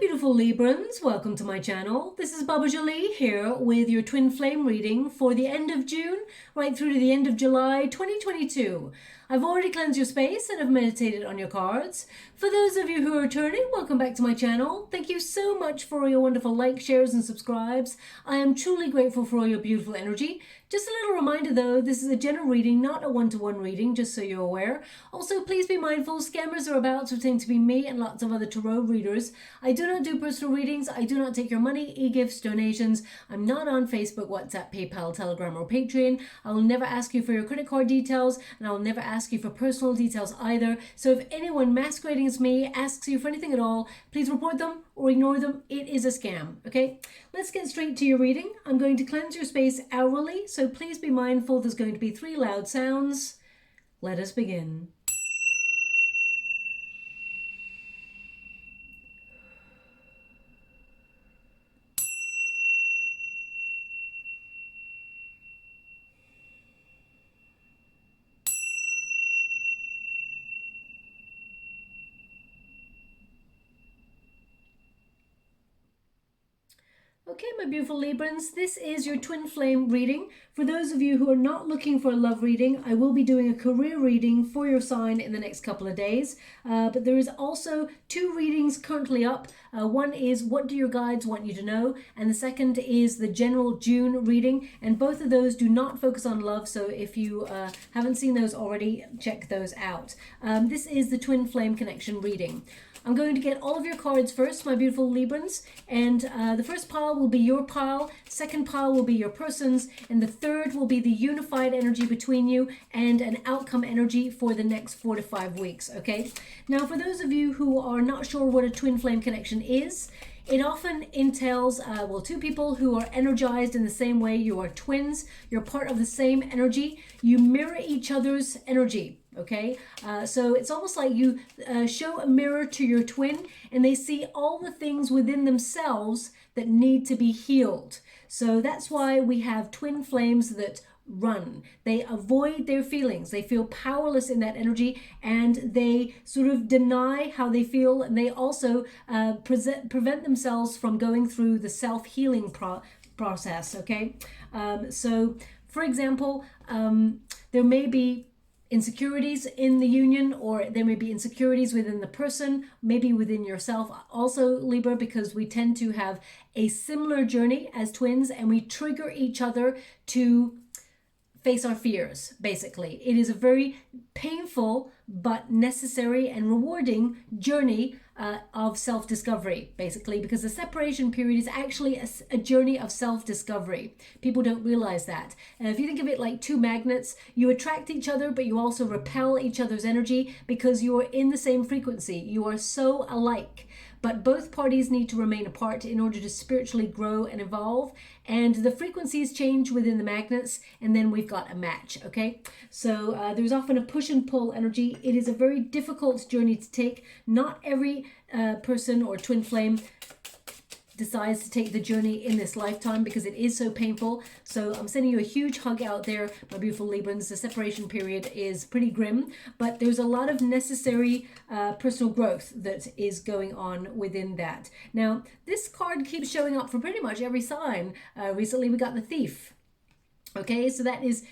beautiful Librans, welcome to my channel. This is Baba Jolie here with your twin flame reading for the end of June right through to the end of July 2022. I've already cleansed your space and have meditated on your cards. For those of you who are returning, welcome back to my channel. Thank you so much for all your wonderful likes, shares and subscribes. I am truly grateful for all your beautiful energy. Just a little reminder though, this is a general reading, not a one-to-one reading, just so you're aware. Also, please be mindful, scammers are about to pretend to be me and lots of other tarot readers. I do not do personal readings. I do not take your money, e-gifts, donations. I'm not on Facebook, WhatsApp, PayPal, Telegram or Patreon. I will never ask you for your credit card details and I will never ask you for personal details either. So if anyone masquerading as me asks you for anything at all, please report them or ignore them. It is a scam, okay? Let's get straight to your reading. I'm going to cleanse your space hourly, so please be mindful there's going to be 3 loud sounds. Let us begin. Okay, my beautiful Librans, this is your twin flame reading. For those of you who are not looking for a love reading, I will be doing a career reading for your sign in the next couple of days. But there is also 2 readings currently up. One is what do your guides want you to know? And the second is the general June reading. And both of those do not focus on love. So if you haven't seen those already, check those out. This is the twin flame connection reading. I'm going to get all of your cards first, my beautiful Librans, and the first pile will be your pile, second pile will be your person's, and the third will be the unified energy between you and an outcome energy for the next 4 to 5 weeks, okay? Now, for those of you who are not sure what a twin flame connection is, it often entails, 2 people who are energized in the same way. You are twins, you're part of the same energy, you mirror each other's energy. Okay, so it's almost like you show a mirror to your twin and they see all the things within themselves that need to be healed. So that's why we have twin flames that run. They avoid their feelings. They feel powerless in that energy and they sort of deny how they feel, and they also prevent themselves from going through the self-healing process. Okay, so for example, there may be insecurities in the union, or there may be insecurities within the person, maybe within yourself also, Libra, because we tend to have a similar journey as twins and we trigger each other to face our fears. Basically, it is a very painful but necessary and rewarding journey of self-discovery, basically, because the separation period is actually a journey of self-discovery. People don't realize that. And if you think of it like 2 magnets, you attract each other, but you also repel each other's energy because you are in the same frequency. You are so alike. But both parties need to remain apart in order to spiritually grow and evolve. And the frequencies change within the magnets, and then we've got a match, okay? So there's often a push and pull energy. It is a very difficult journey to take. Not every person or twin flame decides to take the journey in this lifetime because it is so painful. So I'm sending you a huge hug out there, my beautiful Librans. The separation period is pretty grim, but there's a lot of necessary personal growth that is going on within that. Now, this card keeps showing up for pretty much every sign. Recently, we got the Thief. Okay, so that is,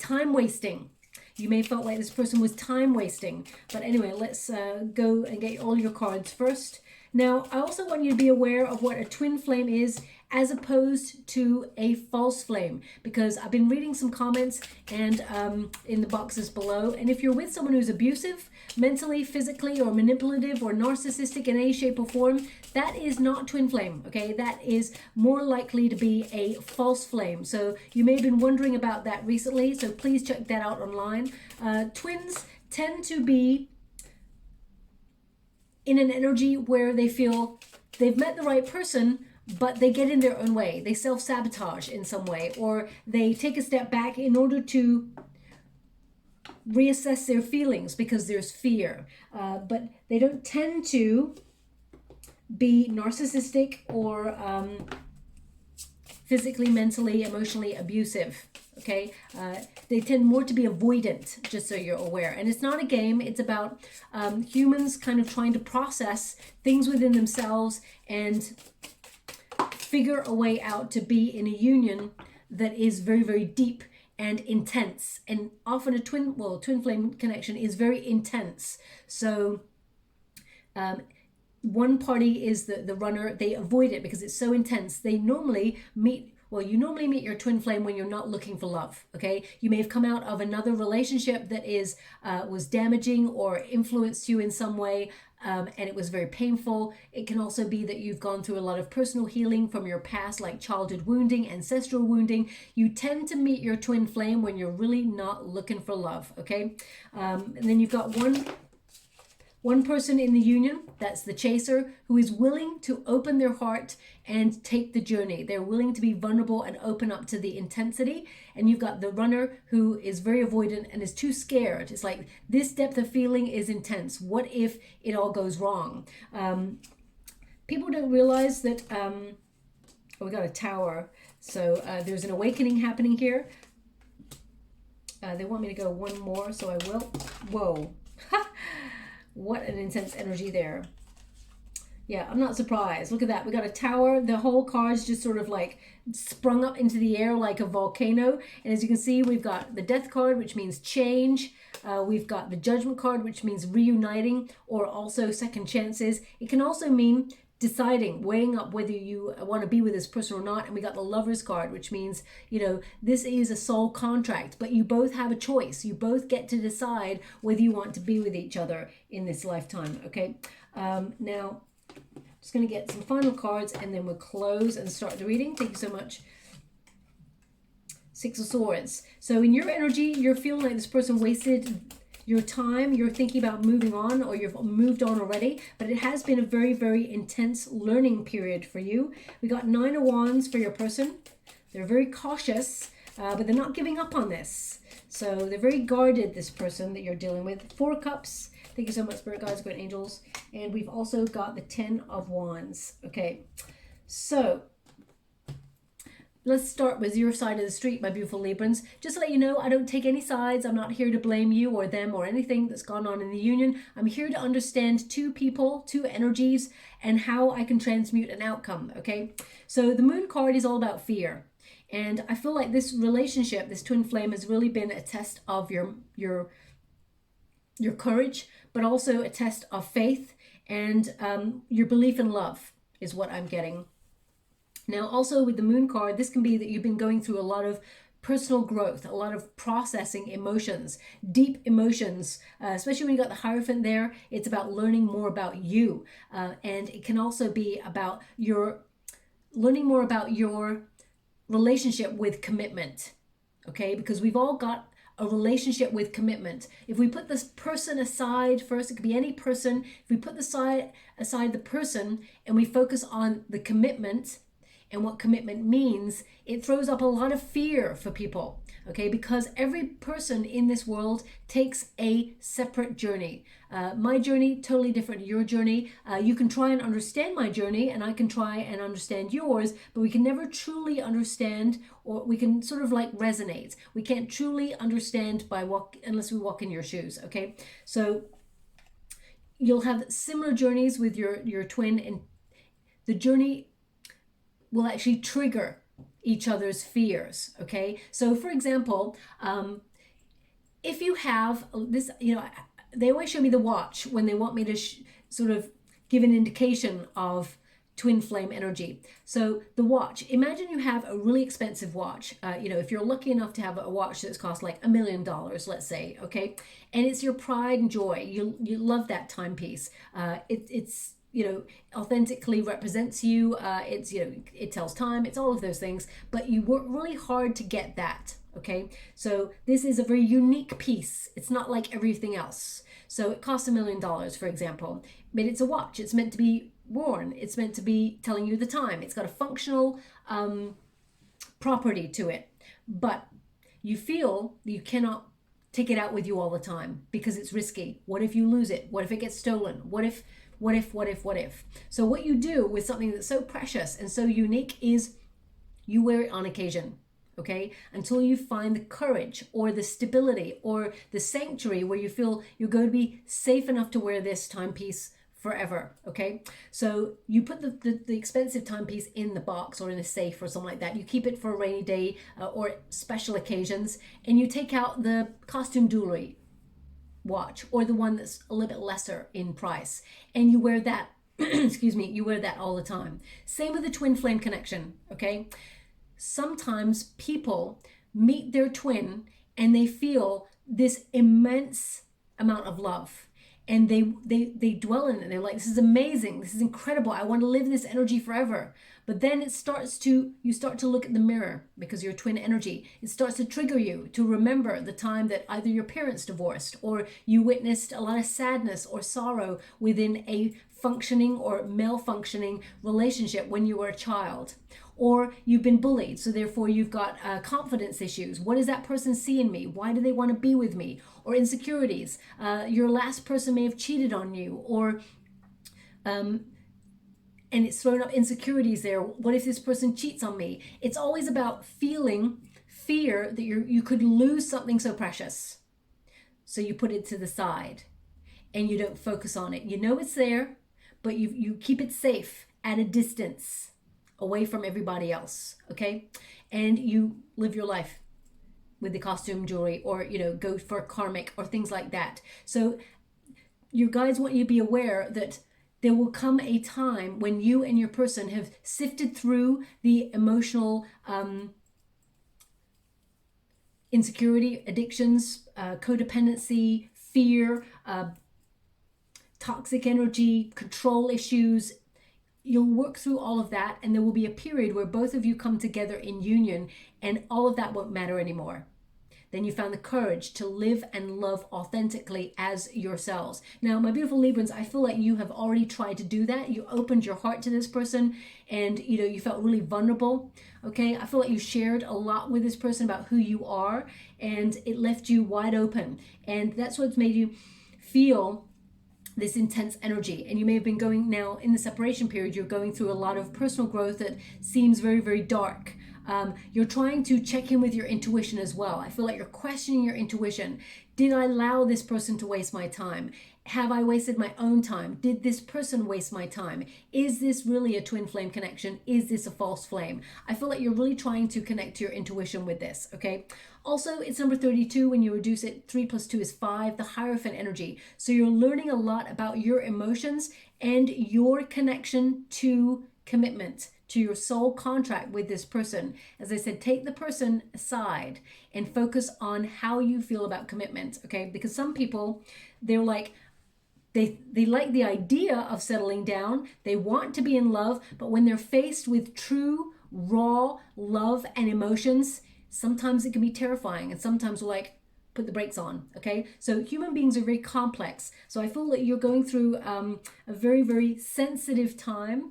time wasting. You may have felt like this person was time wasting. But anyway, let's go and get all your cards first. Now, I also want you to be aware of what a twin flame is as opposed to a false flame, because I've been reading some comments and in the boxes below, and if you're with someone who's abusive, mentally, physically, or manipulative, or narcissistic in any shape or form, that is not twin flame, okay? That is more likely to be a false flame. So you may have been wondering about that recently, so please check that out online. Twins tend to be in an energy where they feel they've met the right person, but they get in their own way. They self-sabotage in some way, or they take a step back in order to reassess their feelings because there's fear. But they don't tend to be narcissistic or physically, mentally, emotionally abusive. okay? They tend more to be avoidant, just so you're aware. And it's not a game. It's about humans kind of trying to process things within themselves and figure a way out to be in a union that is very, very deep and intense. And often a twin flame connection is very intense. So one party is the runner. They avoid it because it's so intense. They normally meet, well, you normally meet your twin flame when you're not looking for love, okay? You may have come out of another relationship that was damaging or influenced you in some way, and it was very painful. It can also be that you've gone through a lot of personal healing from your past, like childhood wounding, ancestral wounding. You tend to meet your twin flame when you're really not looking for love, okay? And then you've got one person in the union, that's the chaser, who is willing to open their heart and take the journey. They're willing to be vulnerable and open up to the intensity. And you've got the runner who is very avoidant and is too scared. It's like, this depth of feeling is intense. What if it all goes wrong? People don't realize that, we got a tower. So there's an awakening happening here. They want me to go one more, so I will. Whoa. What an intense energy there. Yeah, I'm not surprised. Look at that. We got a tower. The whole card's just sort of like sprung up into the air like a volcano. And as you can see, we've got the death card, which means change. We've got the judgment card, which means reuniting or also second chances. It can also mean deciding, weighing up whether you want to be with this person or not. And we got the Lovers card, which means, you know, this is a soul contract, but you both have a choice. You both get to decide whether you want to be with each other in this lifetime, okay? Now, just going to get some final cards and then we'll close and start the reading. Thank you so much. Six of Swords. So in your energy, you're feeling like this person wasted your time. You're thinking about moving on, or you've moved on already, but it has been a very, very intense learning period for you. We got Nine of Wands for your person. They're very cautious, but they're not giving up on this. So they're very guarded, this person that you're dealing with. Four of Cups. Thank you so much, Spirit Guides, Great Angels. And we've also got the Ten of Wands. Okay, so let's start with your side of the street, my beautiful Librans. Just to let you know, I don't take any sides. I'm not here to blame you or them or anything that's gone on in the union. I'm here to understand two people, two energies, and how I can transmute an outcome, okay? So the Moon card is all about fear. And I feel like this relationship, this twin flame, has really been a test of your courage, but also a test of faith and your belief in love is what I'm getting. Now, also with the Moon card, this can be that you've been going through a lot of personal growth, a lot of processing emotions, deep emotions, especially when you got the Hierophant there. It's about learning more about you. And it can also be about learning more about your relationship with commitment, okay? Because we've all got a relationship with commitment. If we put this person aside first, it could be any person. If we put aside the person and we focus on the commitment and what commitment means, it throws up a lot of fear for people, okay? Because every person in this world takes a separate journey. My journey, totally different to your journey. You can try and understand my journey and I can try and understand yours, but we can never truly understand, or we can sort of like resonate. We can't truly understand unless we walk in your shoes, okay? So you'll have similar journeys with your twin, and the journey will actually trigger each other's fears, okay? So for example, if you have this, you know, they always show me the watch when they want me to sort of give an indication of twin flame energy. So the watch, imagine you have a really expensive watch. You know, if you're lucky enough to have a watch that's cost like $1 million, let's say, okay? And it's your pride and joy. You love that timepiece. It's you know, authentically represents you. It's, you know, it tells time. It's all of those things, but you work really hard to get that, okay? So this is a very unique piece. It's not like everything else. So it costs $1 million, for example, but it's a watch. It's meant to be worn. It's meant to be telling you the time. It's got a functional property to it, but you feel you cannot take it out with you all the time because it's risky. What if you lose it? What if it gets stolen? What if? So what you do with something that's so precious and so unique is you wear it on occasion, okay? Until you find the courage or the stability or the sanctuary where you feel you're going to be safe enough to wear this timepiece forever, okay? So you put the expensive timepiece in the box or in a safe or something like that. You keep it for a rainy day or special occasions, and you take out the costume jewelry watch or the one that's a little bit lesser in price, and you wear that excuse me, you wear that all the time. Same with the twin flame connection, okay? Sometimes people meet their twin and they feel this immense amount of love, and they dwell in it. They're like, this is amazing, this is incredible, I want to live in this energy forever. But then you start to look at the mirror, because your twin energy, it starts to trigger you to remember the time that either your parents divorced, or you witnessed a lot of sadness or sorrow within a functioning or malfunctioning relationship when you were a child, or you've been bullied, so therefore you've got confidence issues. What does that person see in me? Why do they want to be with me? Or insecurities. Your last person may have cheated on you, or and it's thrown up insecurities there. What if this person cheats on me? It's always about feeling fear that you could lose something so precious. So you put it to the side and you don't focus on it. You know it's there, but you keep it safe at a distance away from everybody else, okay? And you live your life with the costume jewelry, or, you know, go for karmic or things like that. So your guides want you to be aware that there will come a time when you and your person have sifted through the emotional insecurity, addictions, codependency, fear, toxic energy, control issues. You'll work through all of that, and there will be a period where both of you come together in union, and all of that won't matter anymore. Then you found the courage to live and love authentically as yourselves. Now, my beautiful Librans, I feel like you have already tried to do that. You opened your heart to this person, and you know, you felt really vulnerable. Okay, I feel like you shared a lot with this person about who you are, and it left you wide open. And that's what's made you feel this intense energy. And you may have been going now in the separation period, you're going through a lot of personal growth that seems very, very dark. You're trying to check in with your intuition as well. I feel like you're questioning your intuition. Did I allow this person to waste my time? Have I wasted my own time? Did this person waste my time? Is this really a twin flame connection? Is this a false flame? I feel like you're really trying to connect to your intuition with this, okay? Also, it's number 32. When you reduce it, 3 plus 2 is 5, the Hierophant energy. So you're learning a lot about your emotions and your connection to commitment, to your soul contract with this person. As I said, take the person aside and focus on how you feel about commitment, okay? Because some people, they're like, they like the idea of settling down. They want to be in love, but when they're faced with true, raw love and emotions, sometimes it can be terrifying, and sometimes we're like, put the brakes on, okay? So human beings are very complex. So I feel that you're going through a very, very sensitive time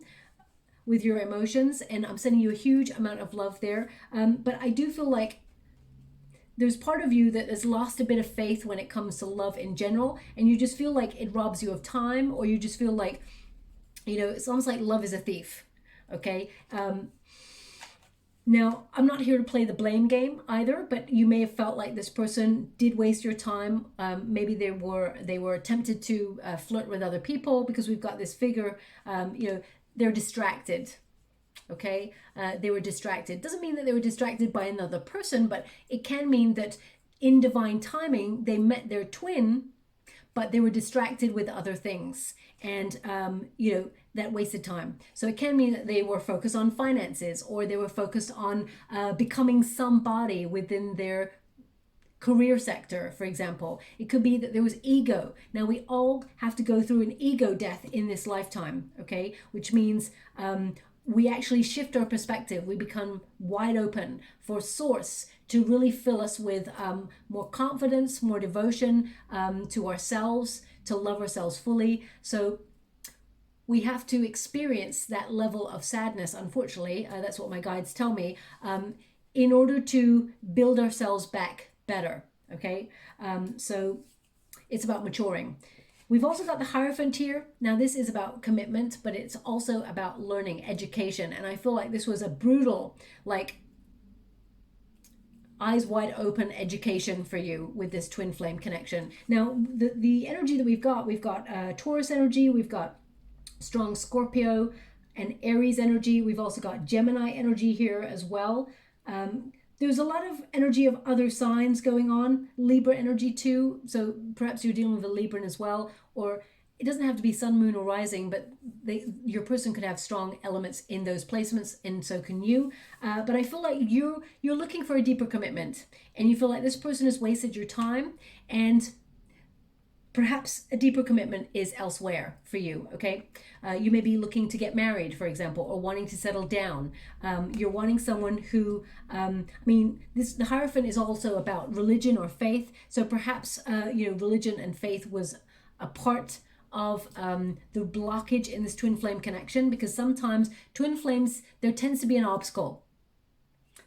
with your emotions, and I'm sending you a huge amount of love there. But I do feel like there's part of you that has lost a bit of faith when it comes to love in general, and you just feel like it robs you of time, or you just feel like, you know, it's almost like love is a thief, okay? Now, I'm not here to play the blame game either, but you may have felt like this person did waste your time. Maybe they were tempted to flirt with other people, because we've got this figure, you know, they're distracted, okay? They were distracted. Doesn't mean that they were distracted by another person, but it can mean that in divine timing, they met their twin, but they were distracted with other things, and you know, that wasted time. So it can mean that they were focused on finances, or they were focused on becoming somebody within their career sector, for example. It could be that there was ego. Now, we all have to go through an ego death in this lifetime, okay? Which means we actually shift our perspective. We become wide open for Source to really fill us with more confidence, more devotion to ourselves, to love ourselves fully. So we have to experience that level of sadness, unfortunately, that's what my guides tell me, in order to build ourselves back better, okay? So it's about maturing. We've also got the Hierophant here. Now, this is about commitment, but it's also about learning, education. And I feel like this was a brutal, like, eyes wide open education for you with this twin flame connection. Now, the energy that we've got Taurus energy, we've got strong Scorpio and Aries energy. We've also got Gemini energy here as well. There's a lot of energy of other signs going on, Libra energy too. So perhaps you're dealing with a Libran as well, or it doesn't have to be sun, moon, or rising, but your person could have strong elements in those placements, and so can you. But I feel like you're looking for a deeper commitment, and you feel like this person has wasted your time, and perhaps a deeper commitment is elsewhere for you, okay? You may be looking to get married, for example, or wanting to settle down. You're wanting someone who, the Hierophant is also about religion or faith. So perhaps, religion and faith was a part of the blockage in this twin flame connection, because sometimes twin flames, there tends to be an obstacle.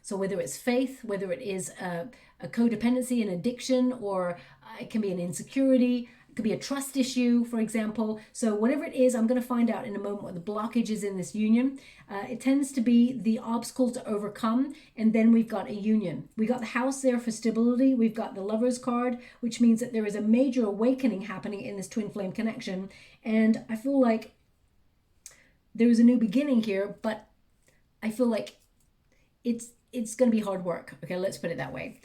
So whether it's faith, whether it is a codependency, an addiction, or it can be an insecurity, it could be a trust issue, for example. So whatever it is, I'm going to find out in a moment what the blockage is in this union. It tends to be the obstacle to overcome, and then we've got a union. We got the House there for stability. We've got the Lovers card, which means that there is a major awakening happening in this twin flame connection. And I feel like there is a new beginning here, but I feel like it's going to be hard work. Okay, let's put it that way.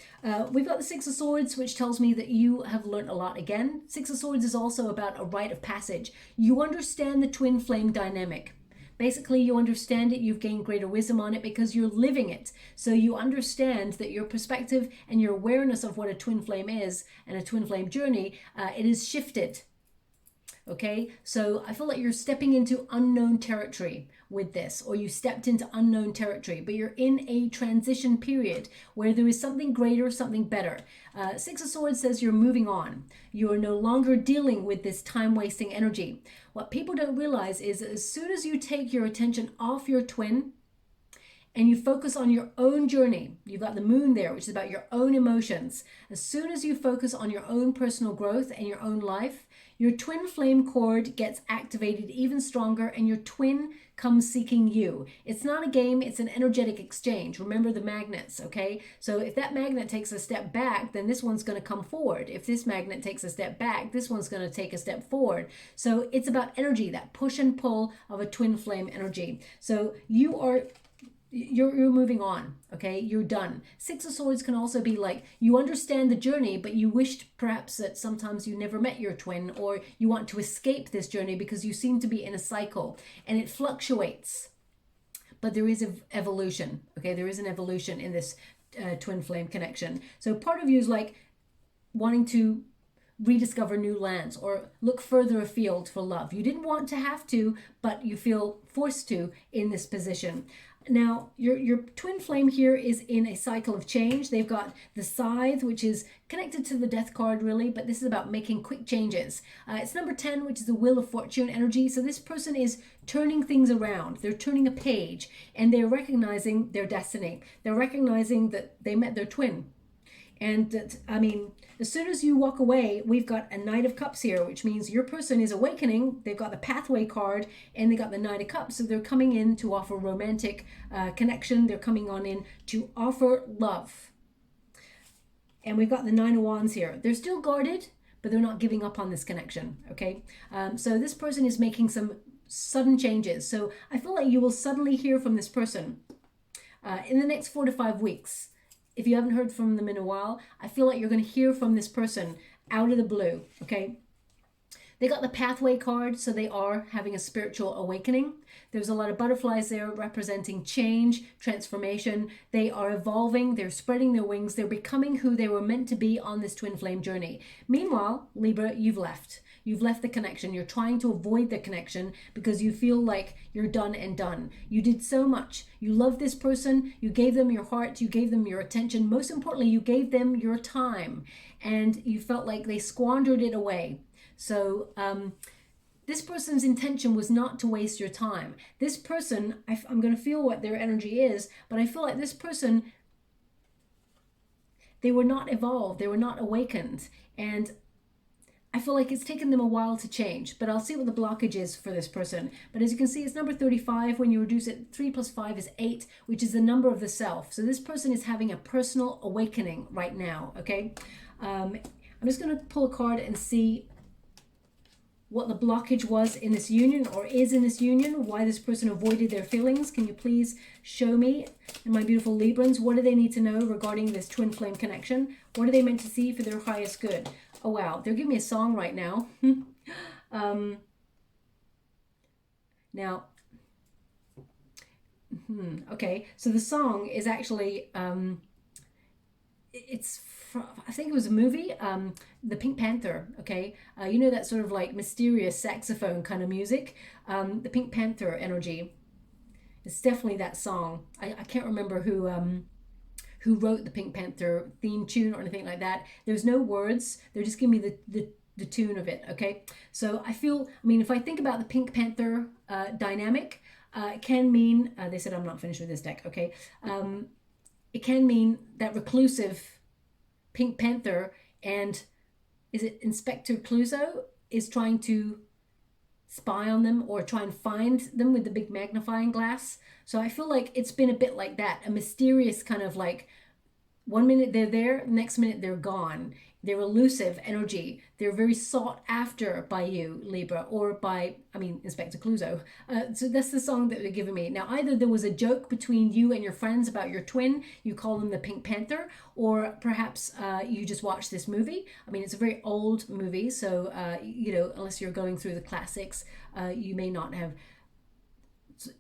We've got the Six of Swords, which tells me that you have learned a lot again. Six of Swords is also about a rite of passage. You understand the twin flame dynamic. Basically, you understand it, you've gained greater wisdom on it because you're living it. So you understand that your perspective and your awareness of what a twin flame is and a twin flame journey, it is shifted. Okay, so I feel like you're stepping into unknown territory with this, or you stepped into unknown territory, but you're in a transition period where there is something greater, something better. Six of Swords says you're moving on. You are no longer dealing with this time-wasting energy. What people don't realize is that as soon as you take your attention off your twin and you focus on your own journey, you've got the moon there, which is about your own emotions. As soon as you focus on your own personal growth and your own life, your twin flame cord gets activated even stronger, and your twin comes seeking you. It's not a game, it's an energetic exchange. Remember the magnets, okay? So if that magnet takes a step back, then this one's going to come forward. If this magnet takes a step back, this one's going to take a step forward. So it's about energy, that push and pull of a twin flame energy. So you're moving on, okay? You're done. Six of Swords can also be like, you understand the journey, but you wished perhaps that sometimes you never met your twin, or you want to escape this journey because you seem to be in a cycle and it fluctuates. But there is an evolution, okay? There is an evolution in this twin flame connection. So part of you is like wanting to rediscover new lands or look further afield for love. You didn't want to have to, but you feel forced to in this position. Now, your twin flame here is in a cycle of change. They've got the Scythe, which is connected to the Death card, really, but this is about making quick changes. It's number 10, which is the Wheel of Fortune energy. So this person is turning things around. They're turning a page, and they're recognizing their destiny. They're recognizing that they met their twin. And that, as soon as you walk away, we've got a Knight of Cups here, which means your person is awakening. They've got the Pathway card, and they got the Knight of Cups. So they're coming in to offer romantic connection. They're coming on in to offer love. And we've got the Nine of Wands here. They're still guarded, but they're not giving up on this connection, okay? So this person is making some sudden changes. So I feel like you will suddenly hear from this person in the next 4 to 5 weeks. If you haven't heard from them in a while, I feel like you're going to hear from this person out of the blue, okay? They got the Pathway card, so they are having a spiritual awakening. There's a lot of butterflies there representing change, transformation. They are evolving, they're spreading their wings, they're becoming who they were meant to be on this twin flame journey. Meanwhile, Libra, you've left. You've left the connection. You're trying to avoid the connection because you feel like you're done and done. You did so much. You love this person. You gave them your heart. You gave them your attention. Most importantly, you gave them your time, and you felt like they squandered it away. So this person's intention was not to waste your time. This person, I'm going to feel what their energy is, but I feel like this person, they were not evolved. They were not awakened. And I feel like it's taken them a while to change, but I'll see what the blockage is for this person. But as you can see, it's number 35. When you reduce it, 3 plus 5 is 8, which is the number of the self. So this person is having a personal awakening right now, okay? I'm just going to pull a card and see what the blockage was in this union, or is in this union, why this person avoided their feelings. Can you please show me, and my beautiful Librans, what do they need to know regarding this twin flame connection? What are they meant to see for their highest good? Oh, wow. They're giving me a song right now. Now, okay. So the song is actually, it's from, I think it was a movie, The Pink Panther, okay? You know that sort of like mysterious saxophone kind of music? The Pink Panther energy. It's definitely that song. I can't remember who wrote the Pink Panther theme tune or anything like that. There's no words. They're just giving me the tune of it, okay? So I feel, I mean, if I think about the Pink Panther dynamic, it can mean, they said I'm not finished with this deck, okay? It can mean that reclusive Pink Panther, and is it Inspector Clouseau, is trying to spy on them or try and find them with the big magnifying glass. So I feel like it's been a bit like that, a mysterious kind of like, one minute they're there, next minute they're gone. They're elusive energy. They're very sought after by you, Libra, or by, I mean, Inspector Clouseau. So that's the song that they're giving me. Now, either there was a joke between you and your friends about your twin, you call them the Pink Panther, or perhaps you just watched this movie. I mean, it's a very old movie, so, you know, unless you're going through the classics, you may not have,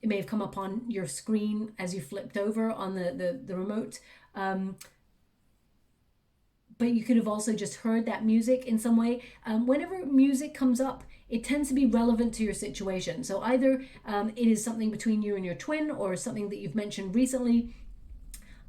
it may have come up on your screen as you flipped over on the remote. But you could have also just heard that music in some way. Whenever music comes up, it tends to be relevant to your situation. So either it is something between you and your twin, or something that you've mentioned recently.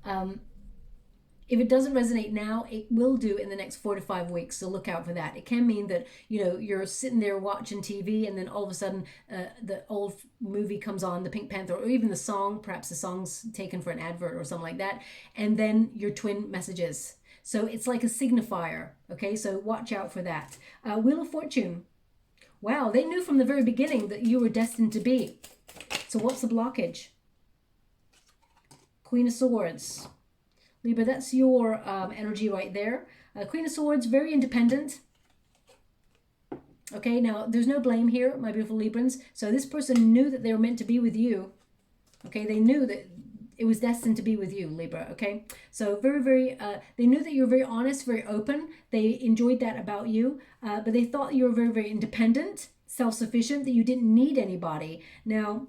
If it doesn't resonate now, it will do in the next 4 to 5 weeks. So look out for that. It can mean that, you know, you're sitting there watching TV, and then all of a sudden the old movie comes on, the Pink Panther, or even the song, perhaps the song's taken for an advert or something like that. And then your twin messages. So it's like a signifier, okay? So watch out for that. Wheel of Fortune. Wow, they knew from the very beginning that you were destined to be. So what's the blockage? Queen of Swords. Libra, that's your energy right there. Queen of Swords, very independent. Okay, now there's no blame here, my beautiful Librans. So this person knew that they were meant to be with you. Okay, they knew that it was destined to be with you, Libra, okay? So very, they knew that you were very honest, very open. They enjoyed that about you, but they thought you were very independent, self-sufficient, that you didn't need anybody. Now,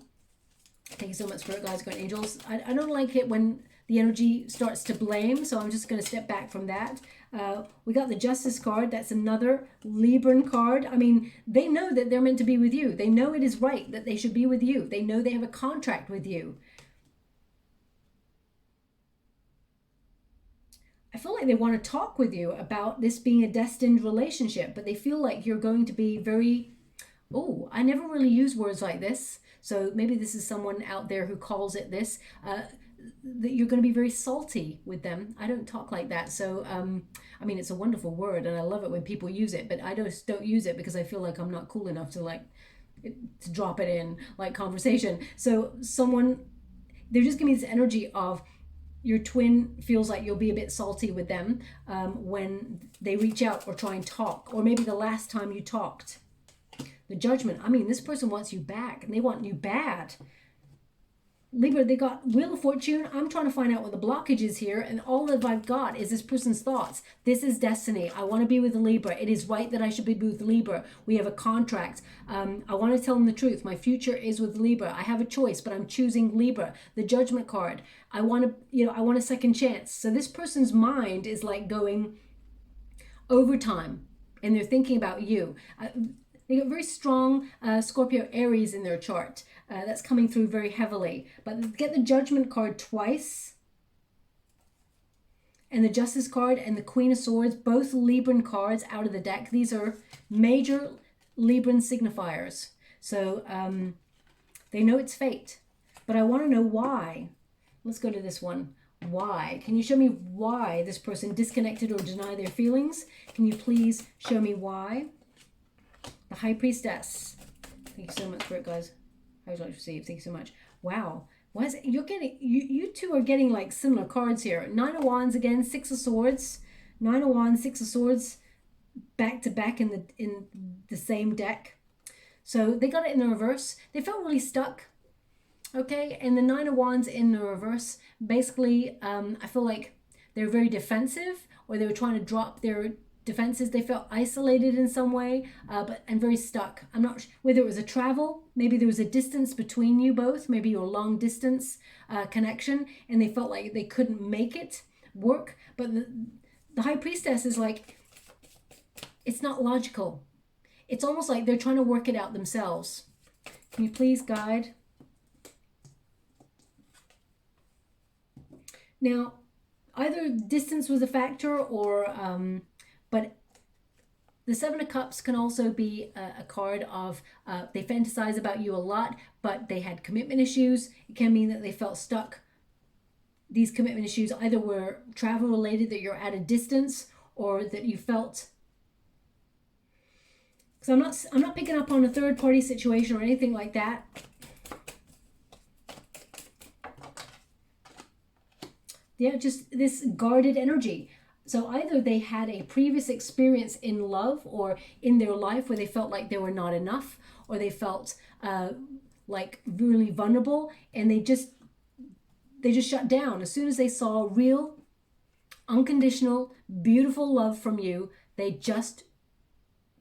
thank you so much, Spirit Guides, Guardian Angels. I don't like it when the energy starts to blame, so I'm just going to step back from that. We got the Justice card. That's another Libran card. I mean, they know that they're meant to be with you. They know it is right that they should be with you. They know they have a contract with you. I feel like they want to talk with you about this being a destined relationship, but they feel like you're going to be very, oh, I never really use words like this. So maybe this is someone out there who calls it this, that you're going to be very salty with them. I don't talk like that. So, I mean, it's a wonderful word and I love it when people use it, but I just don't use it because I feel like I'm not cool enough to like, to drop it in like conversation. So someone, they're just giving me this energy of, your twin feels like you'll be a bit salty with them when they reach out or try and talk, or maybe the last time you talked. The Judgment. I mean, this person wants you back and they want you bad. Libra, they got Wheel of Fortune. I'm trying to find out what the blockage is here, and all that I've got is this person's thoughts. This is destiny. I want to be with Libra. It is right that I should be with Libra. We have a contract. I want to tell them the truth. My future is with Libra. I have a choice, but I'm choosing Libra. The Judgment card. I want to, you know, I want a second chance. So this person's mind is like going overtime, and they're thinking about you. They got very strong Scorpio Aries in their chart. That's coming through very heavily. But get the Judgment card twice. And the Justice card and the Queen of Swords, both Libran cards out of the deck. These are major Libran signifiers. So they know it's fate. But I want to know why. Let's go to this one. Why? Can you show me why this person disconnected or denied their feelings? Can you please show me why? The High Priestess. Thank you so much for it, guys. I would like to receive. Thank you so much. Wow. Why is it, you're getting, you two are getting like similar cards here. 9 of Wands again, 6 of Swords. 9 of Wands, 6 of Swords, back to back in the same deck. So they got it in the reverse. They felt really stuck. Okay, and the 9 of Wands in the reverse, basically, I feel like they're very defensive, or they were trying to drop their defenses. They felt isolated in some way, and very stuck. I'm not sure whether it was a travel, maybe there was a distance between you both, maybe your long distance connection, and they felt like they couldn't make it work. But the High Priestess is like, it's not logical. It's almost like they're trying to work it out themselves. Can you please guide? Now, either distance was a factor, or but the 7 of Cups can also be a card of they fantasize about you a lot, but they had commitment issues. It can mean that they felt stuck. These commitment issues either were travel related, that you're at a distance, or that you felt. Because I'm not picking up on a third party situation or anything like that. Yeah, just this guarded energy. So either they had a previous experience in love or in their life where they felt like they were not enough, or they felt like really vulnerable, and they just shut down. As soon as they saw real, unconditional, beautiful love from you, they just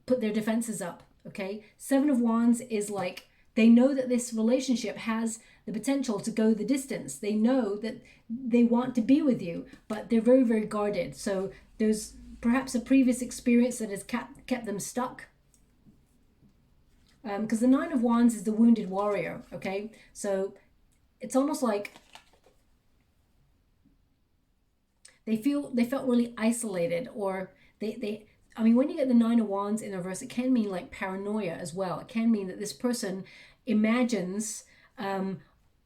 put their defenses up. Okay, 7 of Wands is like, they know that this relationship has the potential to go the distance. They know that they want to be with you, but they're very, very guarded. So there's perhaps a previous experience that has kept them stuck. Because the 9 of Wands is the wounded warrior, okay? So it's almost like they felt really isolated, or I mean, when you get the 9 of Wands in the reverse, it can mean like paranoia as well. It can mean that this person imagines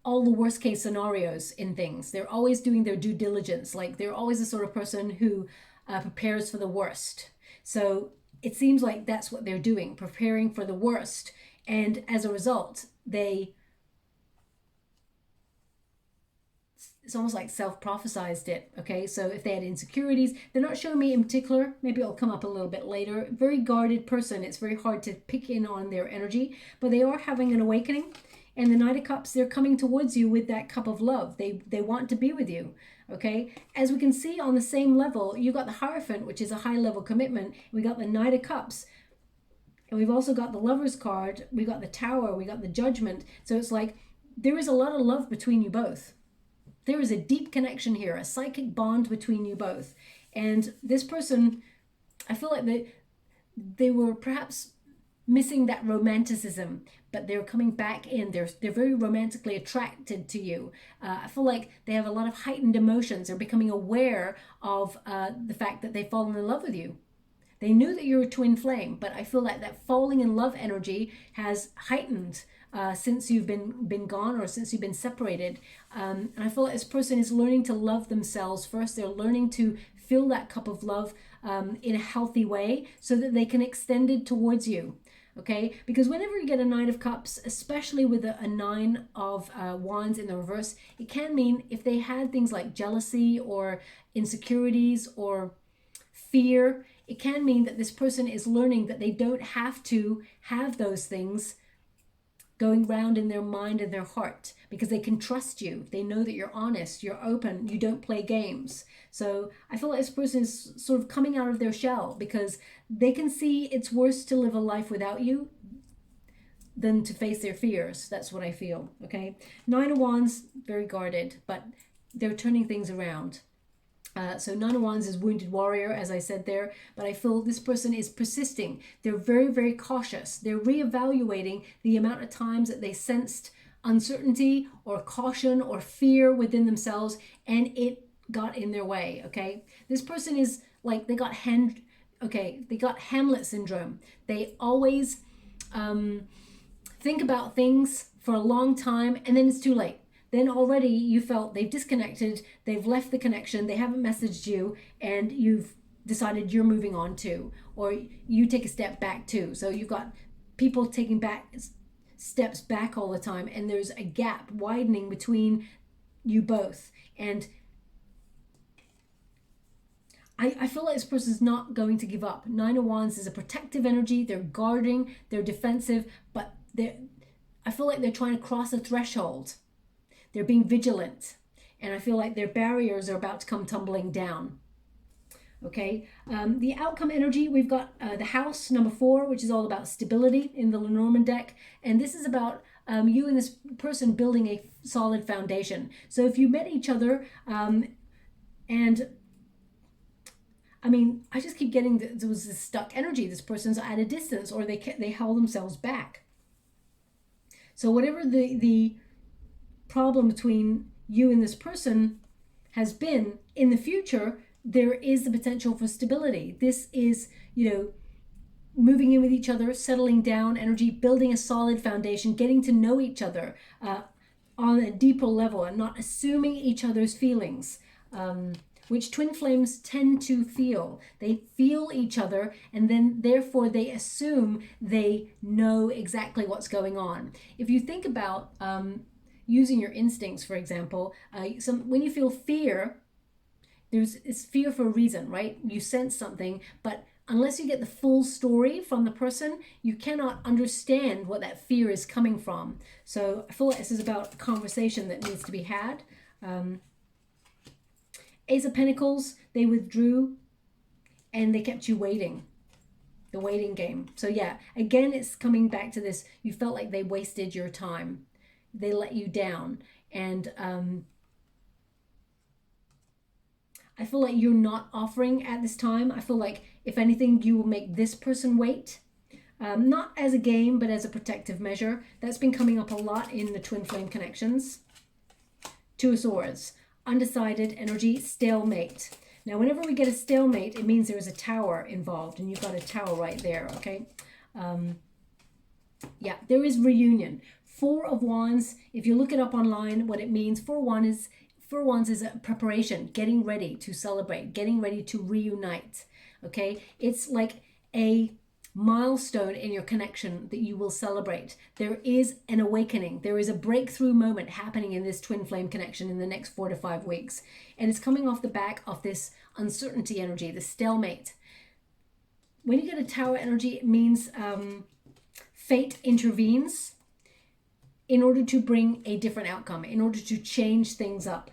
all the worst case scenarios in things. They're always doing their due diligence. Like, they're always the sort of person who prepares for the worst. So it seems like that's what they're doing, preparing for the worst. And as a result, it's almost like self-prophesized it, okay? So if they had insecurities, they're not showing me in particular, maybe it'll come up a little bit later. Very guarded person, it's very hard to pick in on their energy, but they are having an awakening. And the Knight of Cups, they're coming towards you with that cup of love. They want to be with you, okay? As we can see on the same level, you got the Hierophant, which is a high-level commitment. We got the Knight of Cups. And we've also got the Lover's card. We got the Tower. We got the Judgment. So it's like there is a lot of love between you both. There is a deep connection here, a psychic bond between you both. And this person, I feel like they were perhaps missing that romanticism, but they're coming back in. They're very romantically attracted to you. I feel like they have a lot of heightened emotions. They're becoming aware of the fact that they've fallen in love with you. They knew that you're a twin flame, but I feel like that falling in love energy has heightened since you've been gone, or since you've been separated. And I feel like this person is learning to love themselves first. They're learning to fill that cup of love in a healthy way so that they can extend it towards you. Okay, because whenever you get a Nine of Cups, especially with a 9 of Wands in the reverse, it can mean if they had things like jealousy or insecurities or fear, it can mean that this person is learning that they don't have to have those things going round in their mind and their heart, because they can trust you. They know that you're honest, you're open, you don't play games. So I feel like this person is sort of coming out of their shell, because they can see it's worse to live a life without you than to face their fears. That's what I feel, okay? 9 of Wands, very guarded, but they're turning things around. So 9 of Wands is wounded warrior, as I said there, but I feel this person is persisting. They're very, very cautious. They're reevaluating the amount of times that they sensed uncertainty or caution or fear within themselves, and it got in their way, okay? This person is like, they got Hamlet syndrome. They always think about things for a long time, and then it's too late. Then already you felt they've disconnected, they've left the connection, they haven't messaged you, and you've decided you're moving on too, or you take a step back too. So you've got people taking steps back all the time, and there's a gap widening between you both. And I feel like this person's not going to give up. Nine of Wands is a protective energy. They're guarding, they're defensive, but I feel like they're trying to cross a threshold. They're being vigilant, and I feel like their barriers are about to come tumbling down. Okay, the outcome energy, we've got the house, number 4, which is all about stability in the Lenormand deck. And this is about you and this person building a solid foundation. So if you met each other, and I mean, I just keep getting there was this stuck energy. This person's at a distance, or they held themselves back. So whatever the problem between you and this person has been, in the future, there is the potential for stability. This is, you know, moving in with each other, settling down energy, building a solid foundation, getting to know each other on a deeper level, and not assuming each other's feelings, which twin flames tend to feel. They feel each other, and then therefore they assume they know exactly what's going on. If you think about using your instincts, for example, when you feel fear, it's fear for a reason, right? You sense something, but unless you get the full story from the person, you cannot understand what that fear is coming from. So I feel like this is about a conversation that needs to be had. Ace of Pentacles, they withdrew and they kept you waiting. The waiting game. So yeah, again, it's coming back to this. You felt like they wasted your time. They let you down. And I feel like you're not offering at this time. I feel like, if anything, you will make this person wait. Not as a game, but as a protective measure. That's been coming up a lot in the twin flame connections. Two of Swords. Undecided energy, stalemate. Now, whenever we get a stalemate, it means there is a tower involved. And you've got a tower right there, okay? Yeah, there is reunion. Four of Wands, if you look it up online, what it means, Four of Wands is a preparation, getting ready to celebrate, getting ready to reunite, okay? It's like a milestone in your connection that you will celebrate. There is an awakening. There is a breakthrough moment happening in this twin flame connection in the next 4 to 5 weeks. And it's coming off the back of this uncertainty energy, the stalemate. When you get a tower energy, it means fate intervenes in order to bring a different outcome, in order to change things up.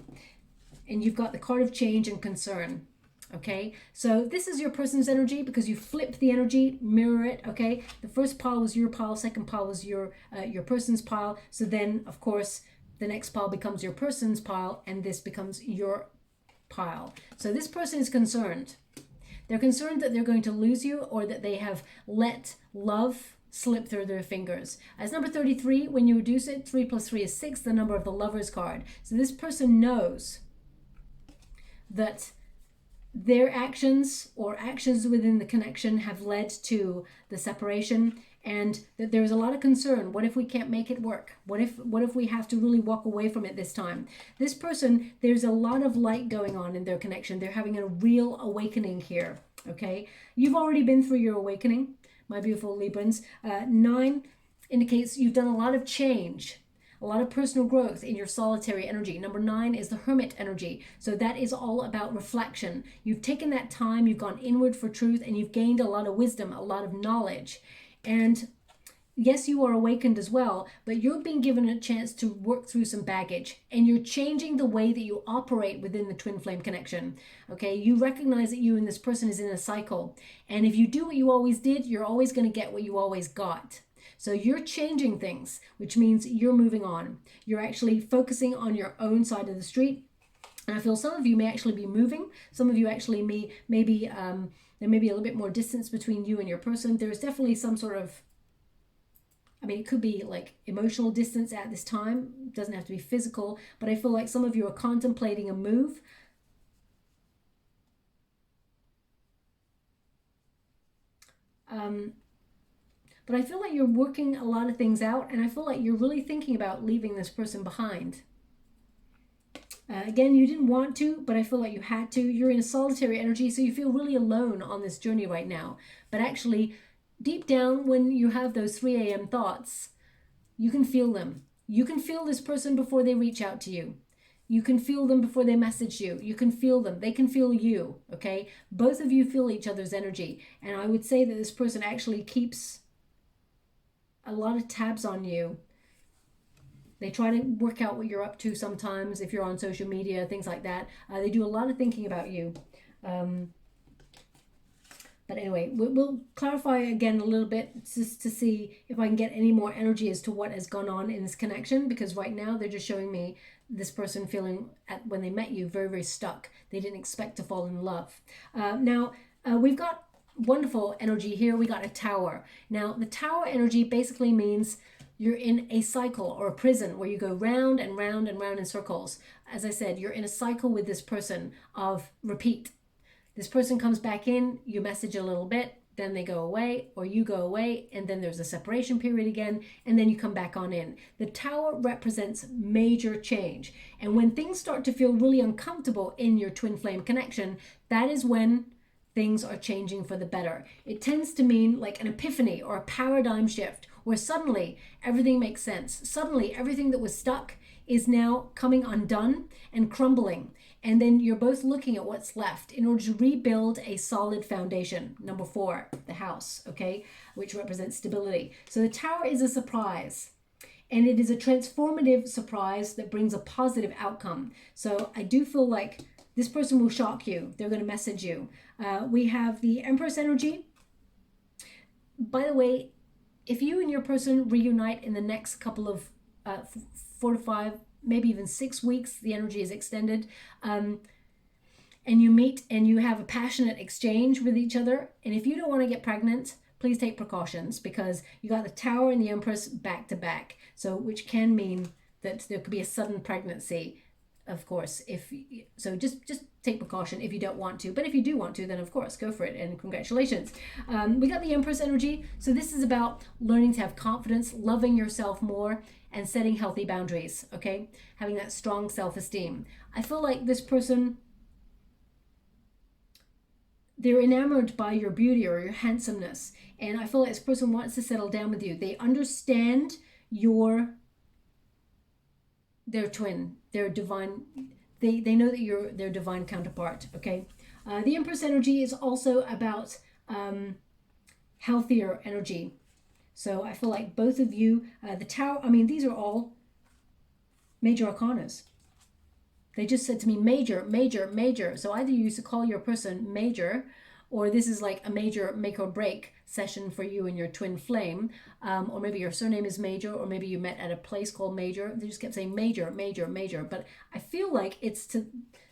And you've got the card of change and concern, okay? So this is your person's energy because you flip the energy, mirror it, okay? The first pile was your pile, second pile was your person's pile. So then, of course, the next pile becomes your person's pile, and this becomes your pile. So this person is concerned. They're concerned that they're going to lose you, or that they have let love slip through their fingers. As number 33, when you reduce it, 3 plus 3 is 6, the number of the Lover's card. So this person knows that their actions or actions within the connection have led to the separation, and that there's a lot of concern. What if we can't make it work? What if we have to really walk away from it this time? This person, there's a lot of light going on in their connection. They're having a real awakening here, okay? You've already been through your awakening, my beautiful Librans. 9 indicates you've done a lot of change, a lot of personal growth in your solitary energy. Number 9 is the Hermit energy. So that is all about reflection. You've taken that time, you've gone inward for truth, and you've gained a lot of wisdom, a lot of knowledge. And yes, you are awakened as well, but you're being given a chance to work through some baggage, and you're changing the way that you operate within the twin flame connection. Okay, you recognize that you and this person is in a cycle, and if you do what you always did, you're always going to get what you always got. So you're changing things, which means you're moving on. You're actually focusing on your own side of the street. And I feel some of you may actually be moving. Some of you actually maybe there may be a little bit more distance between you and your person. There's definitely some sort of, I mean, it could be like emotional distance at this time. It doesn't have to be physical, but I feel like some of you are contemplating a move. But I feel like you're working a lot of things out, and I feel like you're really thinking about leaving this person behind. Again, you didn't want to, but I feel like you had to. You're in a solitary energy, so you feel really alone on this journey right now. But actually, deep down, when you have those 3 a.m. thoughts, you can feel them. You can feel this person before they reach out to you. You can feel them before they message you. You can feel them. They can feel you, okay? Both of you feel each other's energy. And I would say that this person actually keeps a lot of tabs on you. They try to work out what you're up to sometimes if you're on social media, things like that. They do a lot of thinking about you. But anyway, we'll clarify again a little bit just to see if I can get any more energy as to what has gone on in this connection, because right now they're just showing me this person feeling, when they met you, very, very stuck. They didn't expect to fall in love. Now, we've got wonderful energy here. We got a tower. Now, the tower energy basically means you're in a cycle or a prison where you go round and round and round in circles. As I said, you're in a cycle with this person of repeat. This person comes back in, you message a little bit, then they go away, or you go away, and then there's a separation period again, and then you come back on in. The tower represents major change. And when things start to feel really uncomfortable in your twin flame connection, that is when things are changing for the better. It tends to mean like an epiphany or a paradigm shift, where suddenly everything makes sense. Suddenly everything that was stuck is now coming undone and crumbling. And then you're both looking at what's left in order to rebuild a solid foundation. Number 4, the house, okay, which represents stability. So the tower is a surprise. And it is a transformative surprise that brings a positive outcome. So I do feel like this person will shock you. They're going to message you. We have the Empress energy. By the way, if you and your person reunite in the next couple of 4 to 5, maybe even 6 weeks, the energy is extended, and you meet and you have a passionate exchange with each other, and if you don't want to get pregnant, please take precautions, because you got the Tower and the Empress back to back, so which can mean that there could be a sudden pregnancy, of course. So just take precaution if you don't want to, but if you do want to, then of course go for it, and congratulations. We got the Empress energy, so this is about learning to have confidence, loving yourself more, and setting healthy boundaries, okay? Having that strong self-esteem. I feel like this person, they're enamored by your beauty or your handsomeness, and I feel like this person wants to settle down with you. They understand their twin, their divine, they know that you're their divine counterpart, okay? The Empress energy is also about healthier energy. So I feel like both of you, the Tower, I mean, these are all major arcanas. They just said to me, major, major, major. So either you used to call your person major, or this is like a major make or break session for you and your twin flame. Or maybe your surname is Major, or maybe you met at a place called Major. They just kept saying major, major, major. But I feel like it's to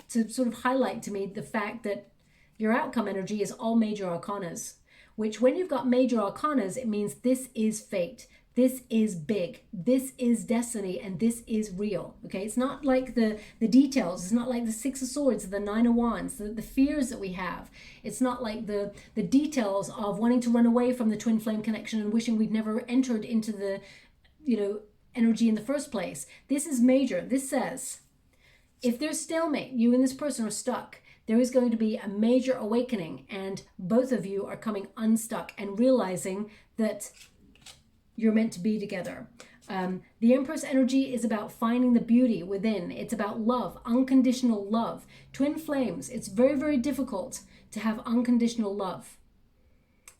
sort of highlight to me the fact that your outcome energy is all major arcanas, which when you've got major arcanas, it means this is fate. This is big. This is destiny, and this is real. Okay, it's not like the details. It's not like the 6 of Swords, the 9 of Wands, the fears that we have. It's not like the details of wanting to run away from the twin flame connection and wishing we'd never entered into the, energy in the first place. This is major. This says, if there's stalemate, you and this person are stuck, there is going to be a major awakening, and both of you are coming unstuck and realizing that you're meant to be together. The Empress energy is about finding the beauty within. It's about love, unconditional love. Twin flames, it's very, very difficult to have unconditional love.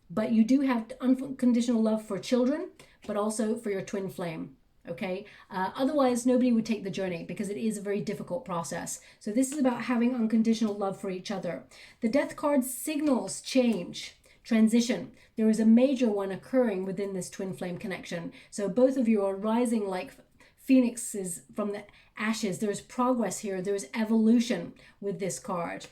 But you do have unconditional love for children, but also for your twin flame. Okay, otherwise nobody would take the journey, because it is a very difficult process. So this is about having unconditional love for each other. The Death card signals change, transition. There is a major one occurring within this twin flame connection. So both of you are rising like phoenixes from the ashes. There's progress here. There's evolution with this card.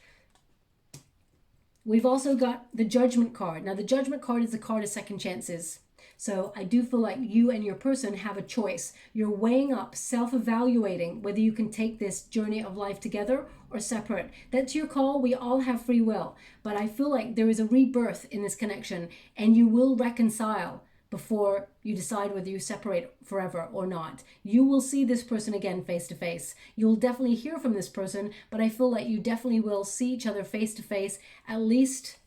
We've also got the Judgment card. Now the Judgment card is the card of second chances. So I do feel like you and your person have a choice. You're weighing up, self-evaluating whether you can take this journey of life together or separate. That's your call. We all have free will. But I feel like there is a rebirth in this connection, and you will reconcile before you decide whether you separate forever or not. You will see this person again face to face. You'll definitely hear from this person, but I feel like you definitely will see each other face to face at least,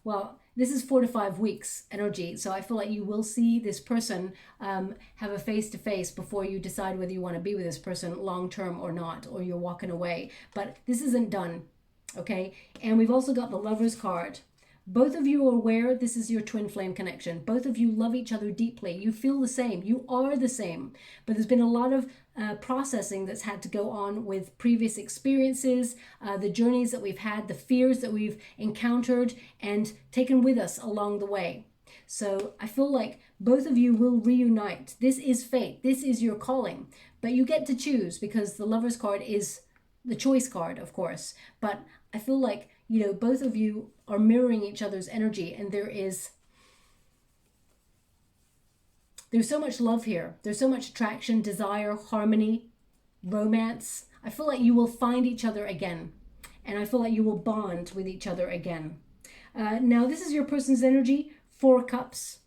well, this is 4 to 5 weeks energy. So I feel like you will see this person have a face-to-face before you decide whether you want to be with this person long-term or not, or you're walking away. But this isn't done, okay? And we've also got the Lovers card. Both of you are aware this is your twin flame connection. Both of you love each other deeply. You feel the same. You are the same. But there's been a lot of processing that's had to go on with previous experiences, the journeys that we've had, the fears that we've encountered and taken with us along the way. So I feel like both of you will reunite. This is fate. This is your calling. But you get to choose, because the Lovers card is the choice card, of course. But I feel like, you know, both of you are mirroring each other's energy, and there's so much love here. There's so much attraction, desire, harmony, romance. I feel like you will find each other again, and I feel like you will bond with each other again. Now, this is your person's energy, 4 cups.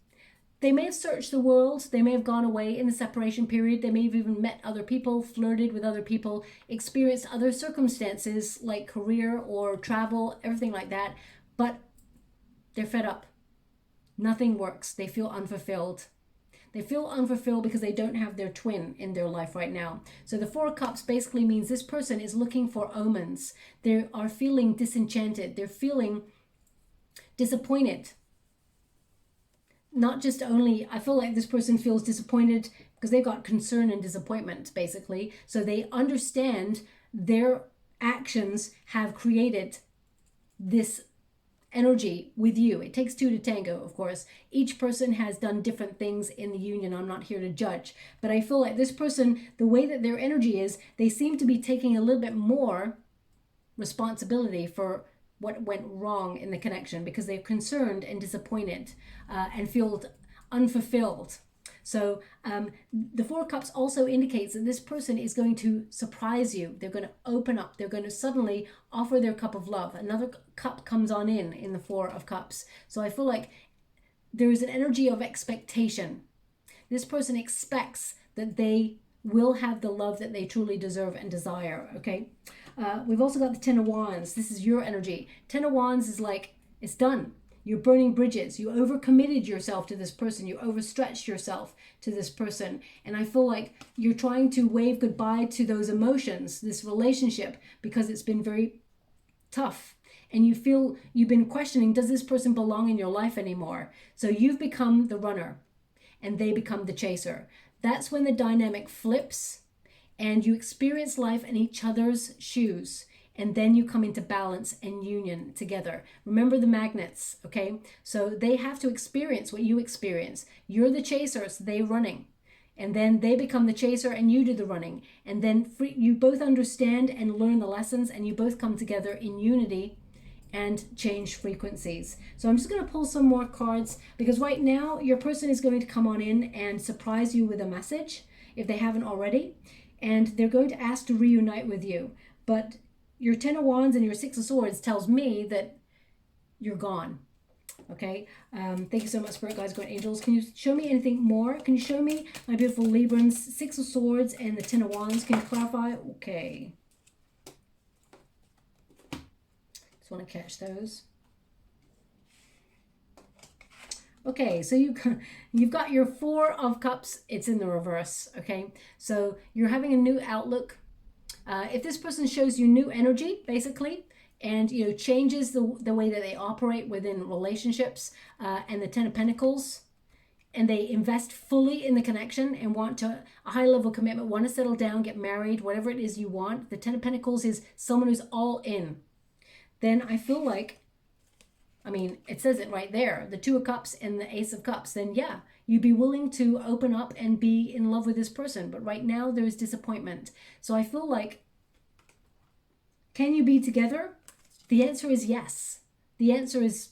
They may have searched the world. They may have gone away in the separation period. They may have even met other people, flirted with other people, experienced other circumstances like career or travel, everything like that. But they're fed up. Nothing works. They feel unfulfilled. They feel unfulfilled because they don't have their twin in their life right now. So the 4 cups basically means this person is looking for omens. They are feeling disenchanted. They're feeling disappointed. Not just only, I feel like this person feels disappointed because they've got concern and disappointment, basically. So they understand their actions have created this energy with you. It takes 2 to tango, of course. Each person has done different things in the union. I'm not here to judge. But I feel like this person, the way that their energy is, they seem to be taking a little bit more responsibility for what went wrong in the connection, because they're concerned and disappointed and feel unfulfilled. So the 4 cups also indicates that this person is going to surprise you. They're going to open up. They're going to suddenly offer their cup of love. Another cup comes on in the 4 of cups. So I feel like there is an energy of expectation. This person expects that they will have the love that they truly deserve and desire, okay? We've also got the 10 of Wands. This is your energy. 10 of Wands is like, it's done. You're burning bridges. You overcommitted yourself to this person. You overstretched yourself to this person. And I feel like you're trying to wave goodbye to those emotions, this relationship, because it's been very tough. And you feel you've been questioning, does this person belong in your life anymore? So you've become the runner and they become the chaser. That's when the dynamic flips and you experience life in each other's shoes. And then you come into balance and union together. Remember the magnets, okay? So they have to experience what you experience. You're the chaser, so they're running. And then they become the chaser and you do the running. And then you both understand and learn the lessons, and you both come together in unity and change frequencies. So I'm just going to pull some more cards, because right now your person is going to come on in and surprise you with a message if they haven't already. And they're going to ask to reunite with you. But your 10 of Wands and your 6 of Swords tells me that you're gone. Okay? Thank you so much, Spirit Guides, Guardian Angels. Can you show me anything more? Can you show me, my beautiful Librans, 6 of Swords and the 10 of Wands? Can you clarify? Okay. Just want to catch those. Okay, so you've got your 4 of Cups. It's in the reverse, okay? So you're having a new outlook. If this person shows you new energy, basically, and changes the way that they operate within relationships, and the 10 of Pentacles, and they invest fully in the connection and want a high level commitment, want to settle down, get married, whatever it is you want. The 10 of Pentacles is someone who's all in. Then I feel like, I mean, it says it right there, the 2 of Cups and the Ace of Cups, then yeah, you'd be willing to open up and be in love with this person. But right now there's disappointment. So I feel like, can you be together? The answer is yes. The answer is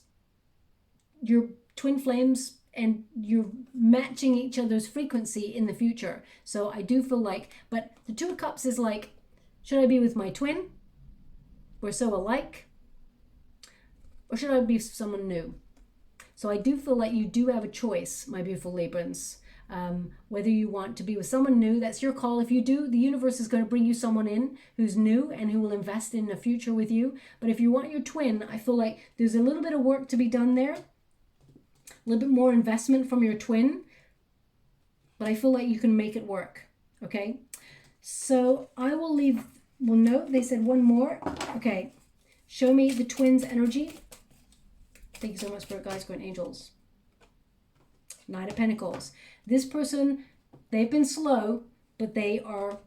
you're twin flames and you're matching each other's frequency in the future. So I do feel like, but the 2 of Cups is like, should I be with my twin? We're so alike. Or should I be with someone new? So I do feel like you do have a choice, my beautiful Librans. Whether you want to be with someone new, that's your call. If you do, the universe is going to bring you someone in who's new and who will invest in a future with you. But if you want your twin, I feel like there's a little bit of work to be done there. little bit more investment from your twin, but I feel like you can make it work, okay? So I will leave, well, no, they said one more. Okay, show me the twins' energy. Thank you so much, Spirit Guides, Guardian Angels. Knight of Pentacles. This person, they've been slow, but they are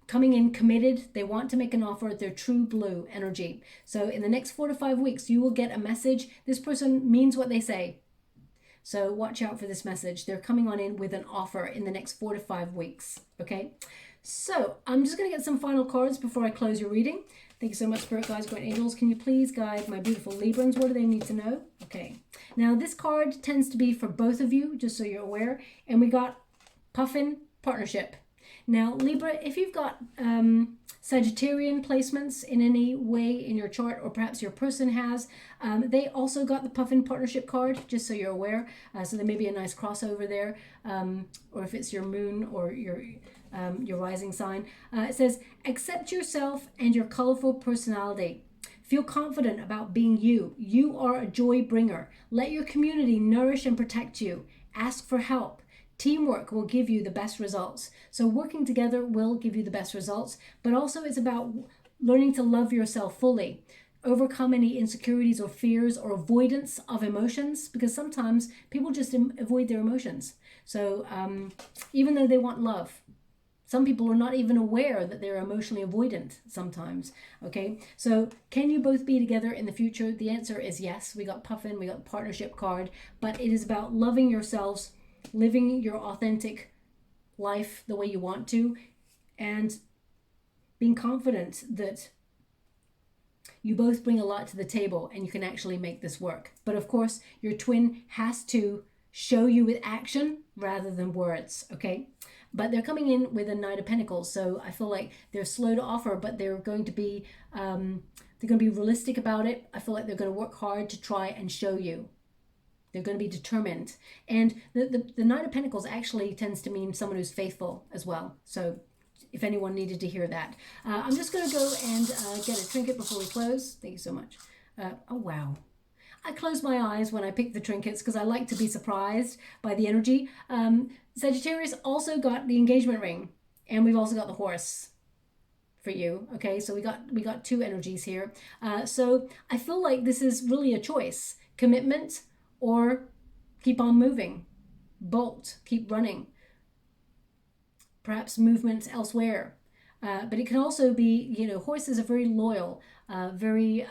coming in committed. They want to make an offer. They're true blue energy. So in the next 4 to 5 weeks, you will get a message. This person means what they say. So watch out for this message. They're coming on in with an offer in the next 4 to 5 weeks. Okay. So I'm just going to get some final cards before I close your reading. Thank you so much, Spirit Guides, Guardian Angels. Can you please guide my beautiful Librans? What do they need to know? Okay. Now this card tends to be for both of you, just so you're aware. And we got Puffin Partnership. Now, Libra, if you've got Sagittarian placements in any way in your chart, or perhaps your person has, they also got the Puffin Partnership card, just so you're aware. So there may be a nice crossover there, or if it's your moon or your rising sign. It says, accept yourself and your colorful personality. Feel confident about being you. You are a joy bringer. Let your community nourish and protect you. Ask for help. Teamwork will give you the best results. So working together will give you the best results, but also it's about learning to love yourself fully. Overcome any insecurities or fears or avoidance of emotions, because sometimes people just avoid their emotions. So even though they want love, some people are not even aware that they're emotionally avoidant sometimes, okay? So can you both be together in the future? The answer is yes. We got Puffin, we got the partnership card, but it is about loving yourselves, living your authentic life the way you want to, and being confident that you both bring a lot to the table and you can actually make this work. But of course, your twin has to show you with action rather than words, okay? But they're coming in with a Knight of Pentacles, so I feel like they're slow to offer, but they're going to be realistic about it. I feel like they're going to work hard to try and show you. They're going to be determined. And the Knight of Pentacles actually tends to mean someone who's faithful as well. So if anyone needed to hear that. I'm just going to go and get a trinket before we close. Thank you so much. Oh, wow. I close my eyes when I pick the trinkets because I like to be surprised by the energy. Sagittarius also got the engagement ring, and we've also got the horse for you. Okay, so we got two energies here. So I feel like this is really a choice. Commitment or keep on moving. Bolt, keep running. Perhaps movement elsewhere. But it can also be, you know, horses are very loyal, very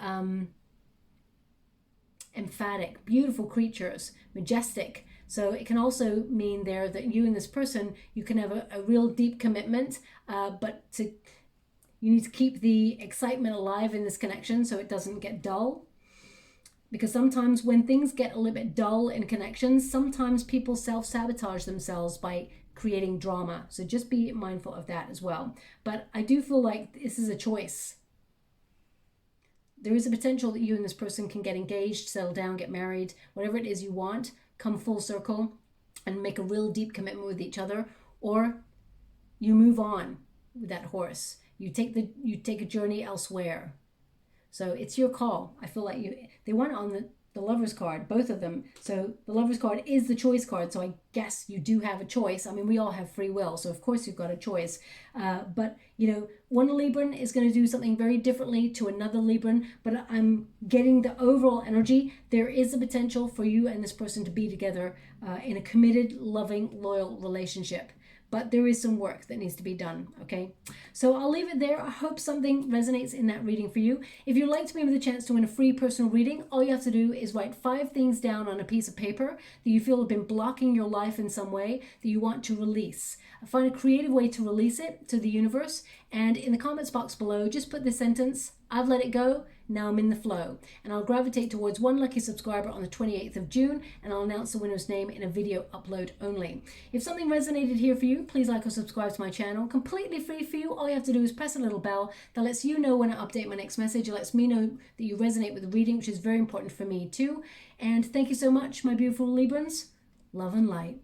emphatic, beautiful creatures, majestic. So it can also mean there that you and this person, you can have a real deep commitment, but you need to keep the excitement alive in this connection so it doesn't get dull. Because sometimes when things get a little bit dull in connections, sometimes people self-sabotage themselves by creating drama. So just be mindful of that as well. But I do feel like this is a choice. There is a potential that you and this person can get engaged, settle down, get married, whatever it is you want, come full circle and make a real deep commitment with each other, or you move on with that horse. You take a journey elsewhere. So it's your call. I feel like they want it on the Lover's card, both of them. So the Lover's card is the choice card. So I guess you do have a choice. I mean, we all have free will. So of course you've got a choice. But, you know, one Libran is going to do something very differently to another Libran. But I'm getting the overall energy. There is a potential for you and this person to be together in a committed, loving, loyal relationship. But there is some work that needs to be done, okay? So I'll leave it there. I hope something resonates in that reading for you. If you'd like to be with a chance to win a free personal reading, all you have to do is write 5 things down on a piece of paper that you feel have been blocking your life in some way that you want to release. Find a creative way to release it to the universe. And in the comments box below, just put this sentence, I've let it go, now I'm in the flow. And I'll gravitate towards one lucky subscriber on the 28th of June, and I'll announce the winner's name in a video upload only. If something resonated here for you, please like or subscribe to my channel. Completely free for you. All you have to do is press a little bell that lets you know when I update my next message. It lets me know that you resonate with the reading, which is very important for me too. And thank you so much, my beautiful Librans. Love and light.